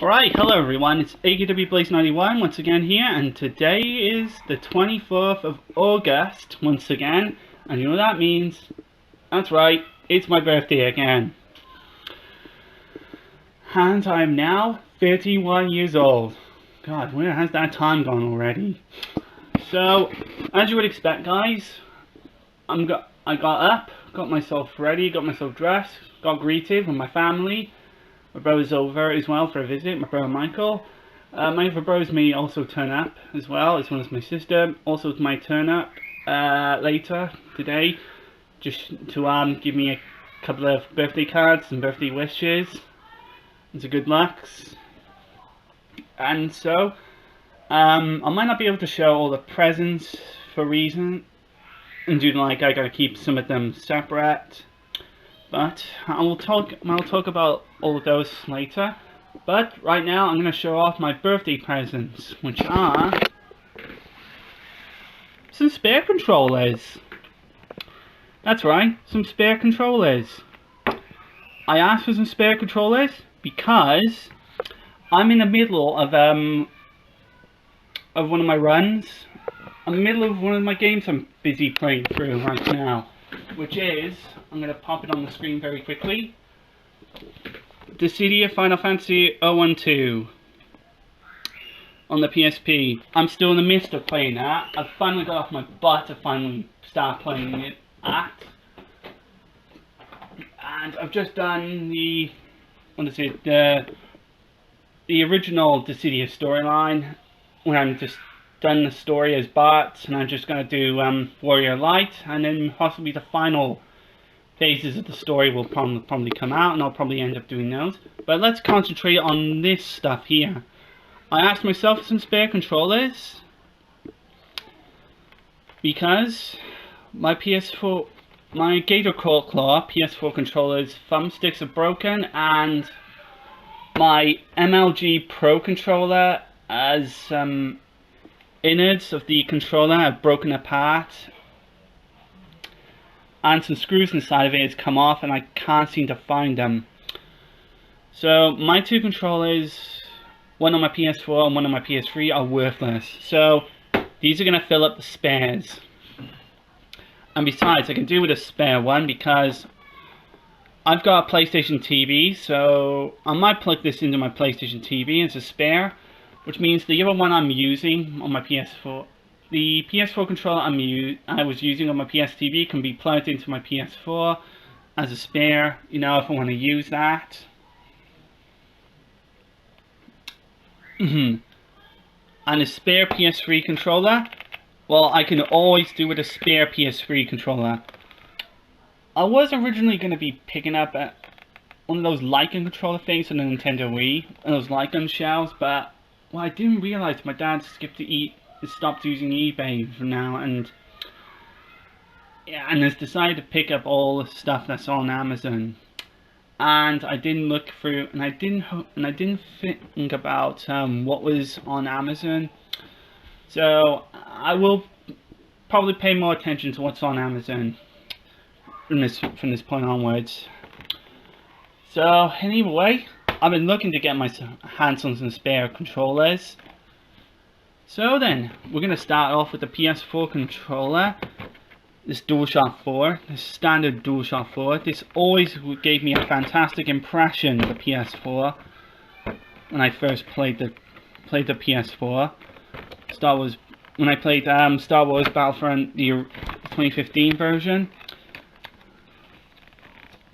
Alright, hello everyone, it's AKW Blaze 91 once again here, and today is the 24th of August once again, and you know what that means? That's right, it's my birthday again. And I'm now 31 years old. God, where has that time gone already? So, as you would expect guys, I got up, got myself ready, got myself dressed, got greeted with my family. My brother's over as well for a visit, my brother Michael. My other brothers may also turn up as well, as well as my sister. Also it's my turn up later today, just to give me a couple of birthday cards and birthday wishes and some good lucks. And so, I might not be able to show all the presents for reason, and due to I gotta keep some of them separate. But I'll talk about all of those later. But right now I'm going to show off my birthday presents, which are some spare controllers. That's right, some spare controllers. I asked for some spare controllers because I'm in the middle of one of my runs. I'm in the middle of one of my games I'm busy playing through right now, which is, I'm going to pop it on the screen very quickly, Dissidia Final Fantasy 012 on the PSP. I'm still in the midst of playing that. I've finally got off my butt to finally start playing it and I've just done the, the original Dissidia storyline, when I'm just done the story as Bart, and I'm just going to do Warrior Light, and then possibly the final phases of the story will probably come out, and I'll probably end up doing those. But let's concentrate on this stuff here. I asked myself for some spare controllers because my PS4, my Gator Claw PS4 controller's thumbsticks are broken, and my MLG Pro controller as innards of the controller have broken apart, and some screws inside of it has come off, and I can't seem to find them. So my two controllers, one on my PS4 and one on my PS3, are worthless. So these are going to fill up the spares. And besides, I can do with a spare one because I've got a PlayStation TV, so I might plug this into my PlayStation TV as a spare, which means the other one I'm using on my PS4, the PS4 controller I was using on my PS TV can be plugged into my PS4 as a spare, you know, if I want to use that. And a spare PS3 controller, well, I can always do with a spare PS3 controller. I was originally going to be picking up one of those Lycan controller things on the Nintendo Wii, those Lycan shells, but well, I didn't realize my dad stopped using eBay for now, and yeah, and has decided to pick up all the stuff that's on Amazon. And I didn't look through, and I didn't think about what was on Amazon. So I will probably pay more attention to what's on Amazon from this point onwards. So anyway, I've been looking to get my hands on some spare controllers. So then, we're going to start off with the PS4 controller, this DualShock 4, this standard DualShock 4. This always gave me a fantastic impression of the PS4 when I first played the PS4. When I played Star Wars Battlefront, the 2015 version.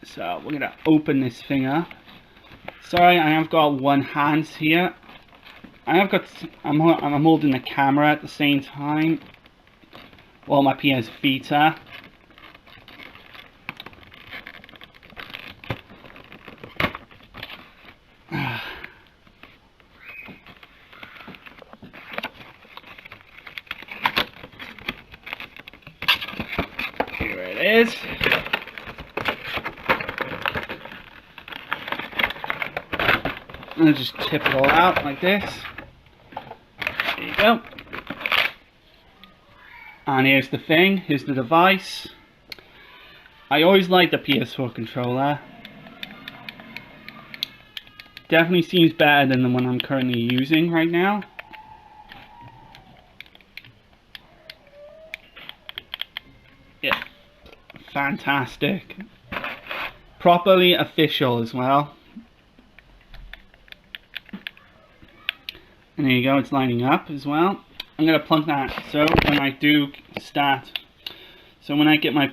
So we're going to open this thing up. Sorry, I have got one hand here. I'm holding the camera at the same time, while my PS Vita. Here it is. I'll just tip it all out like this. There you go. And here's the thing, here's the device. I always liked the PS4 controller. definitely seems better than the one I'm currently using right now. Yeah, fantastic. Properly official as well. And there you go, it's lining up as well. I'm gonna plug that so when I do start, so when I get my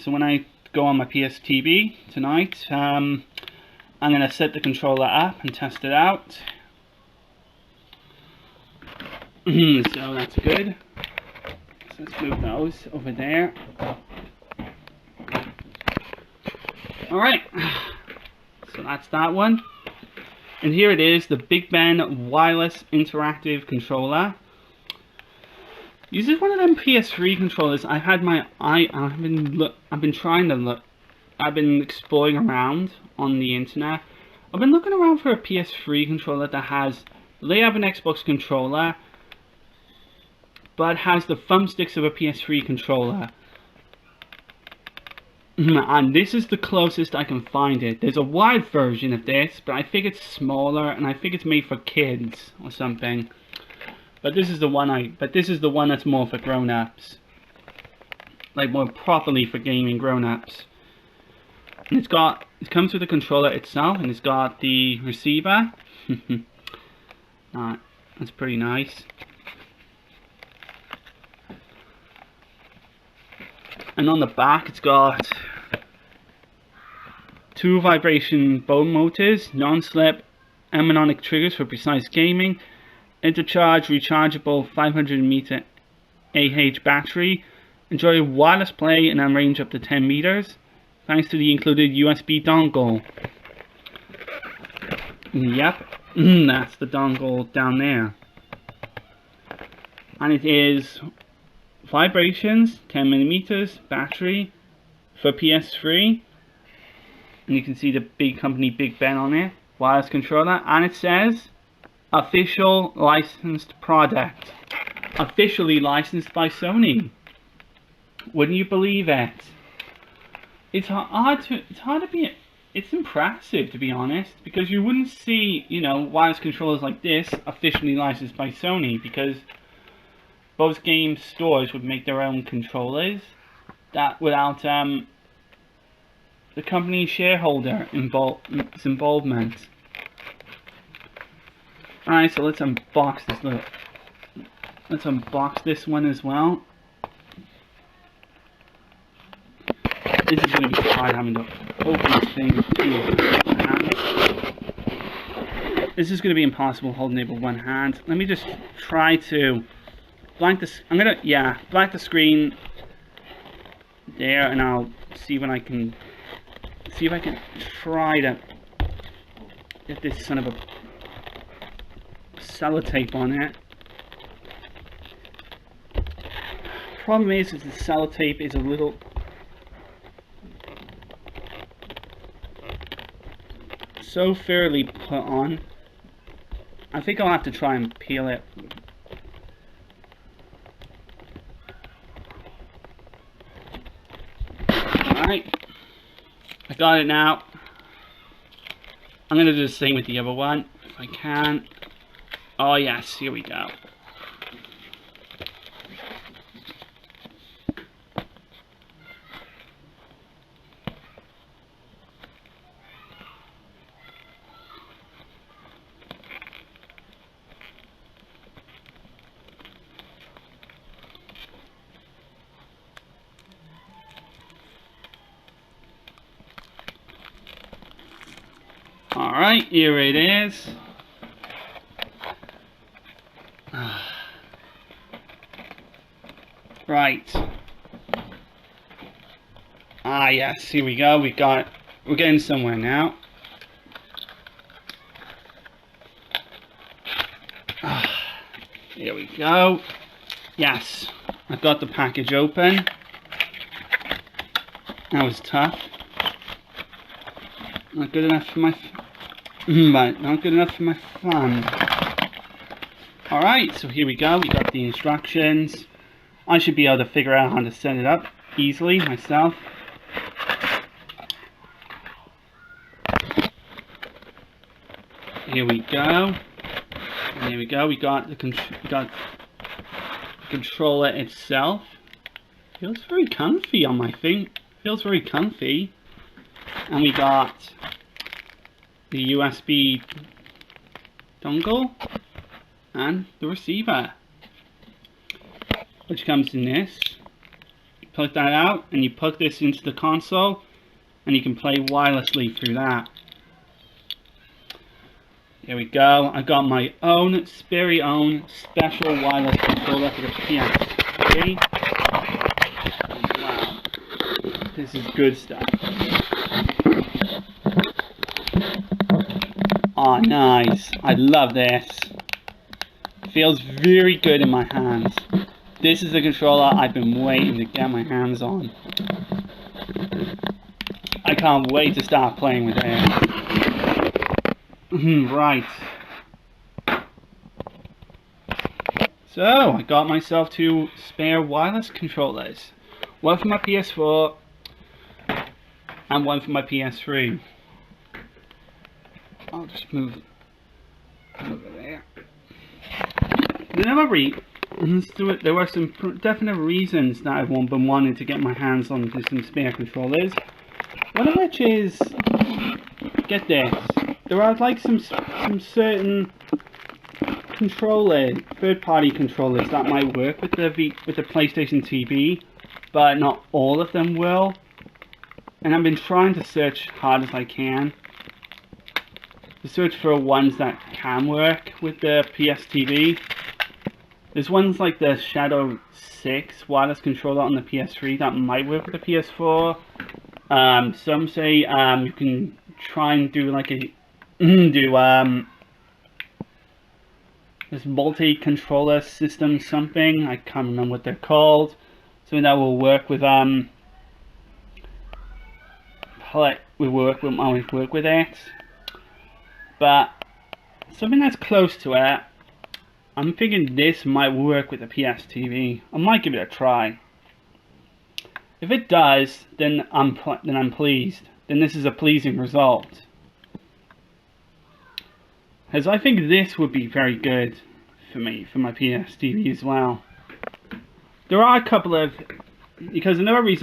when I go on my PSTV tonight, I'm gonna set the controller up and test it out. So that's good. So let's move those over there. Alright, so that's that one. And here it is, the Big Ben wireless interactive controller. This is one of them PS3 controllers. I've been exploring around on the internet. I've been looking around for a PS3 controller that has the layout of an Xbox controller, but has the thumbsticks of a PS3 controller. And this is the closest I can find it. There's a wide version of this, but I think it's smaller, and I think it's made for kids or something. But this is the one that's more for grown-ups, like more properly for gaming grown-ups. And it comes with the controller itself, and it's got the receiver. That's pretty nice. And on the back it's got 2 vibration bone motors, non-slip harmonic triggers for precise gaming, intercharge rechargeable 500 mAh battery, enjoy wireless play in a range up to 10 meters, thanks to the included USB dongle. Yep, that's the dongle down there. And it is vibrations, 10mm battery for PS3, and you can see the big company Big Ben on it, wireless controller, and it says official licensed product, officially licensed by Sony. Wouldn't you believe it? It's impressive, to be honest, because you wouldn't see, you know, wireless controllers like this officially licensed by Sony, because most game stores would make their own controllers that without the company's shareholder involvement. Alright, so let's unbox this one as well. This is going to be hard having to open this thing with 2 hands. This is going to be impossible holding it with 1 hand. Let me just try to blank this. Blank the screen there, and I'll see when I can see if I can try to get this son of a sellotape on it. Problem is the sellotape is a little so fairly put on. I think I'll have to try and peel it. Alright, I got it now. I'm going to do the same with the other one, if I can. Oh yes, here we go. Alright, here it is. Right. Ah yes, here we go. We're getting somewhere now. Here we go. Yes, I got the package open. That was tough. Not good enough for my not good enough for my fun. Alright, so here we go. We got the instructions. I should be able to figure out how to set it up easily myself. Here we go. And here we go. We got the controller itself. Feels very comfy on my thing. Feels very comfy. And we got the USB dongle and the receiver, which comes in this. You plug that out and you plug this into the console and you can play wirelessly through that. Here we go. I got my own very own special wireless controller for the PS3. Wow, this is good stuff. Oh, nice. I love this. Feels very good in my hands. This is the controller I've been waiting to get my hands on. I can't wait to start playing with it. Right. So, I got myself 2 spare wireless controllers. One for my PS4 and one for my PS3. I'll just move over there. There were some definite reasons that I've been wanting to get my hands on some spare controllers. One of which is, get this, there are like some certain controllers, third-party controllers that might work with the PlayStation TV, but not all of them will. And I've been trying to search hard as I can to search for ones that can work with the PS TV. There's ones like the Shadow 6 wireless controller on the PS3 that might work with the PS4. Some say you can try and do like a this multi-controller system something. I can't remember what they're called. Something that will work with work with it. But something that's close to it, I'm thinking this might work with the PS TV. I might give it a try. If it does, then I'm pleased. Then this is a pleasing result. As I think this would be very good for me, for my PS TV as well. There are a couple of, because another types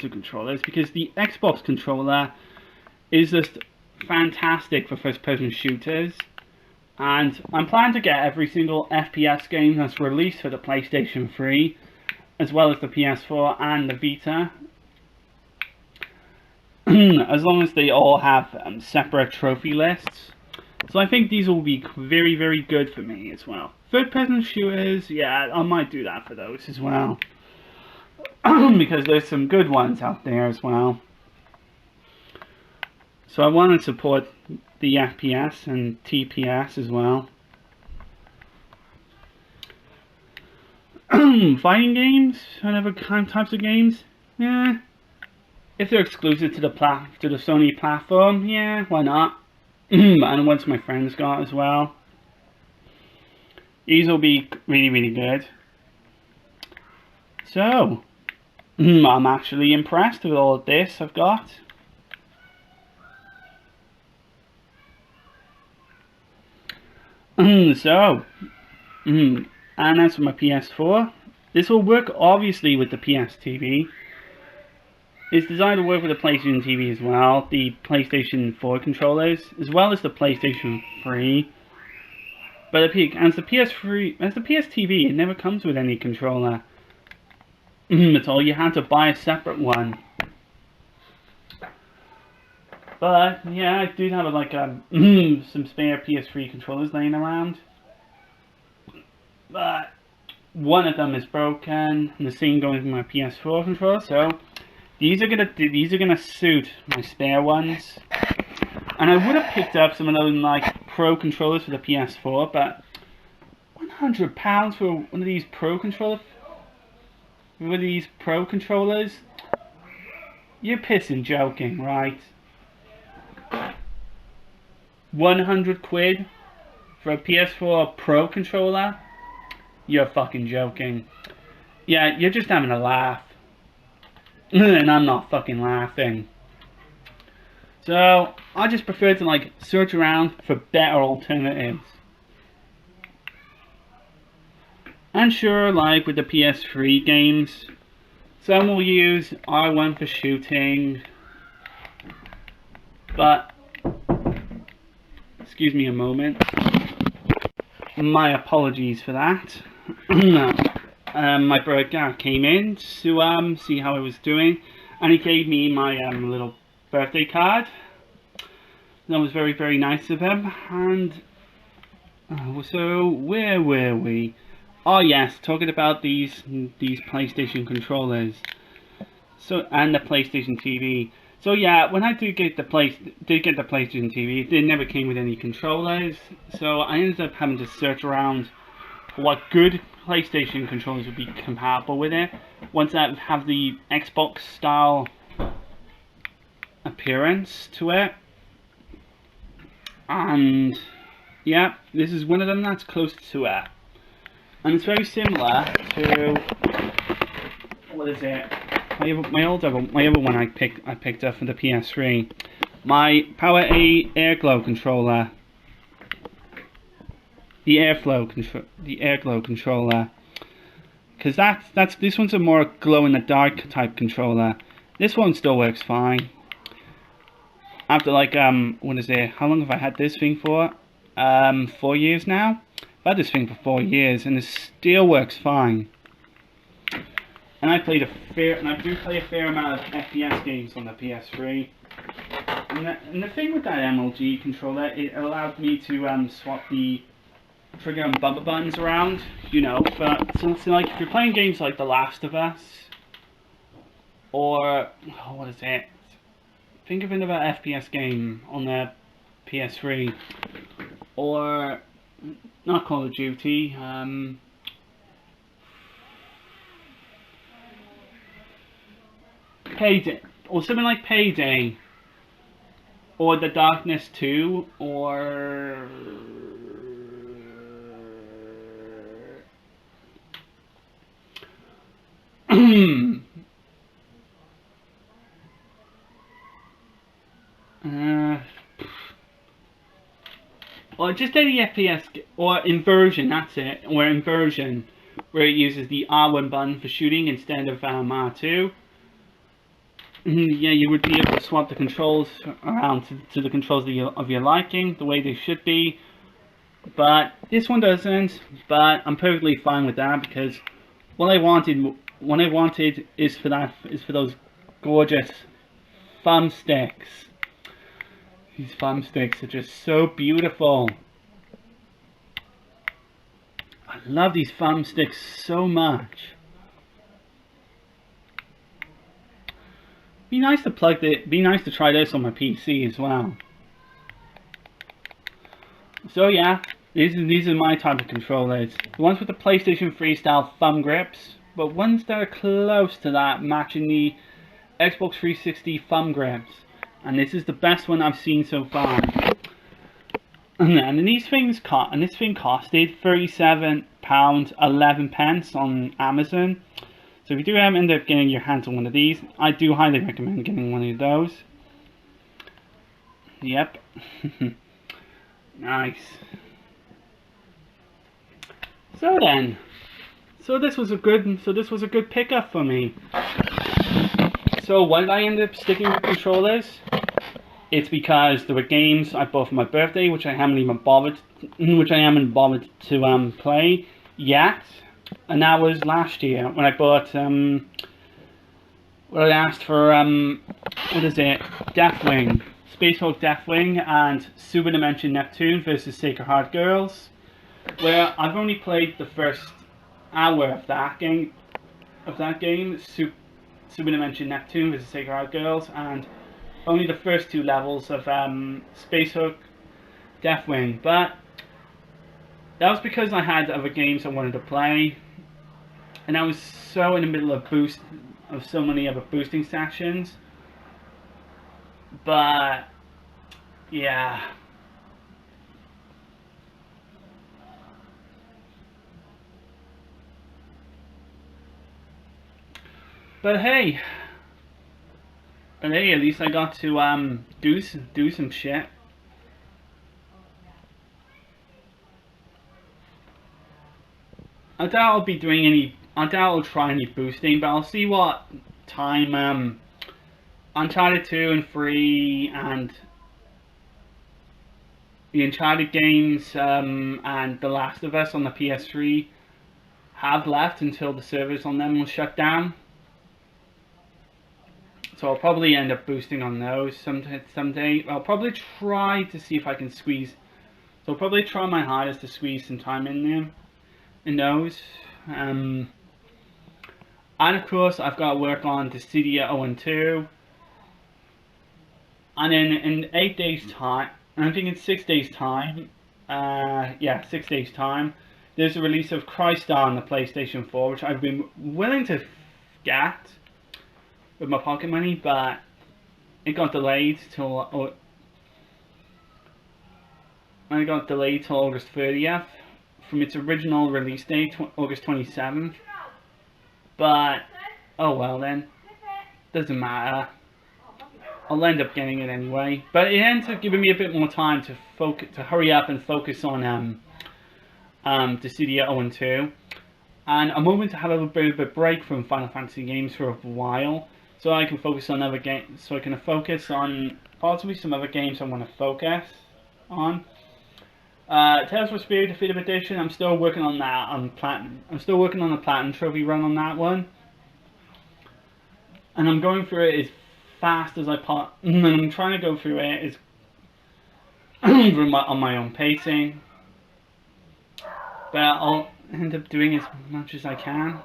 of controllers, because the Xbox controller is just fantastic for first-person shooters, and I'm planning to get every single FPS game that's released for the PlayStation 3, as well as the PS4 and the Vita, as long as they all have separate trophy lists. So I think these will be very, very good for me as well. Third-person shooters, yeah, I might do that for those as well. Because there's some good ones out there as well. So I want to support the FPS and TPS as well. Fighting games and other types of games, yeah. If they're exclusive to the Sony platform, yeah, why not? And ones my friends got as well. These will be really, really good. So, I'm actually impressed with all of this I've got. And as for my PS4, this will work obviously with the PS TV. It's designed to work with the PlayStation TV as well, the PlayStation 4 controllers, as well as the PlayStation 3. But as the PS TV, it never comes with any controller. That's all, you had to buy a separate one. But yeah, I do have some spare PS3 controllers laying around. But one of them is broken, and the same goes with my PS4 controller. So these are gonna suit my spare ones. And I would have picked up some of those like pro controllers for the PS4, but £100 for one of these pro controllers. You're pissing joking, right? 100 quid for a PS4 Pro controller? You're fucking joking. Yeah, you're just having a laugh. And I'm not fucking laughing. So I just prefer to like search around for better alternatives. And sure, like with the PS3 games, some will use R1 for shooting, but excuse me a moment. My apologies for that. My brother Gareth came in to see how I was doing, and he gave me my little birthday card. That was very, very nice of him. And so where were we? Oh yes, talking about these PlayStation controllers. So and the PlayStation TV. So yeah, when I did get the PlayStation TV, it never came with any controllers. So I ended up having to search around for what good PlayStation controllers would be compatible with it. Ones that have the Xbox style appearance to it. And yeah, this is one of them that's close to it. And it's very similar to, what is it? My other one I picked up for the PS3, my Power A Airglow controller, the Airglow controller, because this one's a more glow in the dark type controller. This one still works fine. After like what is it? How long have I had this thing for? 4 years now. I've had this thing for 4 years, and it still works fine. And I do play a fair amount of FPS games on the PS3. And the thing with that MLG controller, it allowed me to swap the trigger and bumper buttons around, you know. But so like if you're playing games like The Last of Us, or what is it? Think of another FPS game on the PS3, or not Call of Duty. Payday, or something like Payday, or The Darkness 2, or or just any FPS, or Inversion, that's it, or Inversion, where it uses the R1 button for shooting instead of R2. Yeah, you would be able to swap the controls around to the controls of your liking, the way they should be. But this one doesn't. But I'm perfectly fine with that, because what I wanted is for those gorgeous thumbsticks. These thumbsticks are just so beautiful. I love these thumbsticks so much. Be nice to try this on my PC as well. So yeah, these are my type of controllers. The ones with the PlayStation 3 style thumb grips, but ones that are close to that, matching the Xbox 360 thumb grips. And this is the best one I've seen so far. And this thing costed £37.11 on Amazon. So if you do end up getting your hands on one of these, I do highly recommend getting one of those. Yep. Nice. So then, this was a good pickup for me. So why did I end up sticking with controllers? It's because there were games I bought for my birthday, which I haven't bothered to play yet. And that was last year when I bought when I asked for what is it? Deathwing, Space Hulk Deathwing, and Super Dimension Neptune versus Sacred Heart Girls, where I've only played the first hour of that game. Super Dimension Neptune versus Sacred Heart Girls, and only the first 2 levels of Space Hulk Deathwing. But that was because I had other games I wanted to play, and I was so in the middle of so many other boosting sections. But yeah. But hey, But hey, at least I got to do some shit. I doubt I'll be doing any. I doubt I'll try any boosting, but I'll see what time Uncharted 2 and 3 and the Uncharted games and The Last of Us on the PS3 have left until the servers on them will shut down. So I'll probably end up boosting on those someday. I'll probably try to see if I can squeeze. So I'll probably try my hardest to squeeze some time in there, in those. And of course I've got to work on Dissidia 0 and 2. And then in 8 days time, and I think in 6 days time, 6 days time, there's a release of Crystar on the PlayStation 4, which I've been willing to get with my pocket money, but it got delayed till August 30th from its original release date, August 27th. But oh well then, doesn't matter. I'll end up getting it anyway. But it ends up giving me a bit more time to hurry up and focus on Dissidia 0 and 2. And I'm hoping to have a little bit of a break from Final Fantasy games for a while, so I can focus on other games. So I can focus on possibly some other games I want to focus on. Tales from Spirit Definitive Edition. I'm still working on that on Platinum. I'm still working on the Platinum Trophy run on that one, and I'm going through it as fast as I and I'm trying to go through it as on my own pacing. But I'll end up doing as much as I can.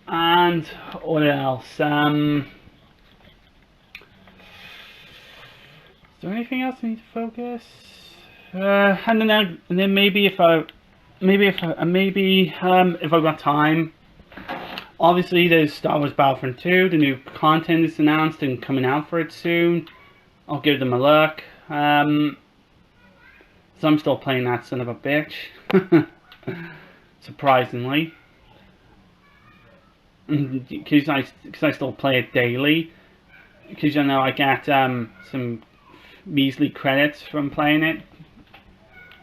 And what else? Is there anything else I need to focus? And then maybe if I've got time. Obviously, there's Star Wars Battlefront 2. The new content is announced and coming out for it soon. I'll give them a look. So I'm still playing that son of a bitch. Surprisingly. Because I still play it daily. Because you know I get some measly credits from playing it.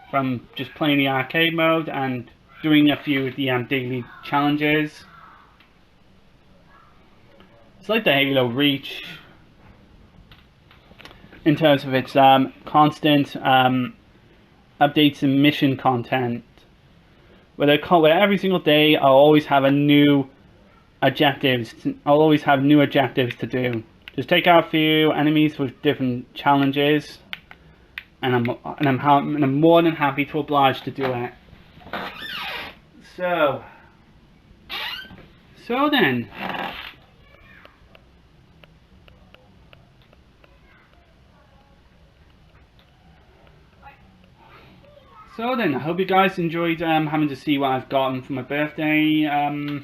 From just playing the arcade mode and doing a few of the daily challenges. It's like the Halo Reach in terms of its constant updates and mission content. Where every single day I'll always have a new objectives. I'll always have new objectives to do. Just take out a few enemies with different challenges, and I'm more than happy to oblige to do it. So then. I hope you guys enjoyed having to see what I've gotten for my birthday.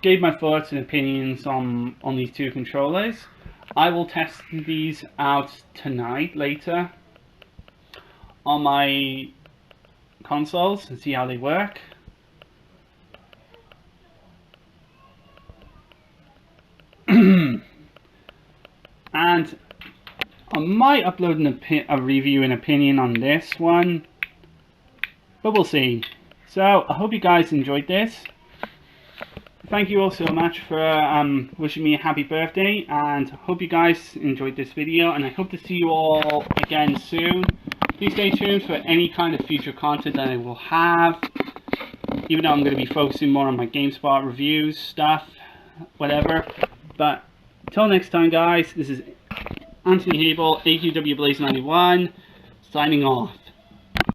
Gave my thoughts and opinions on these two controllers. I will test these out tonight, later, on my consoles and see how they work. And I might upload a review and opinion on this one, but we'll see. So I hope you guys enjoyed this. Thank you all so much for wishing me a happy birthday, and hope you guys enjoyed this video, and I hope to see you all again soon. Please stay tuned for any kind of future content that I will have, even though I'm going to be focusing more on my GameSpot reviews, stuff, whatever. But until next time guys, this is Anthony Hable, AQW Blaze 91, signing off.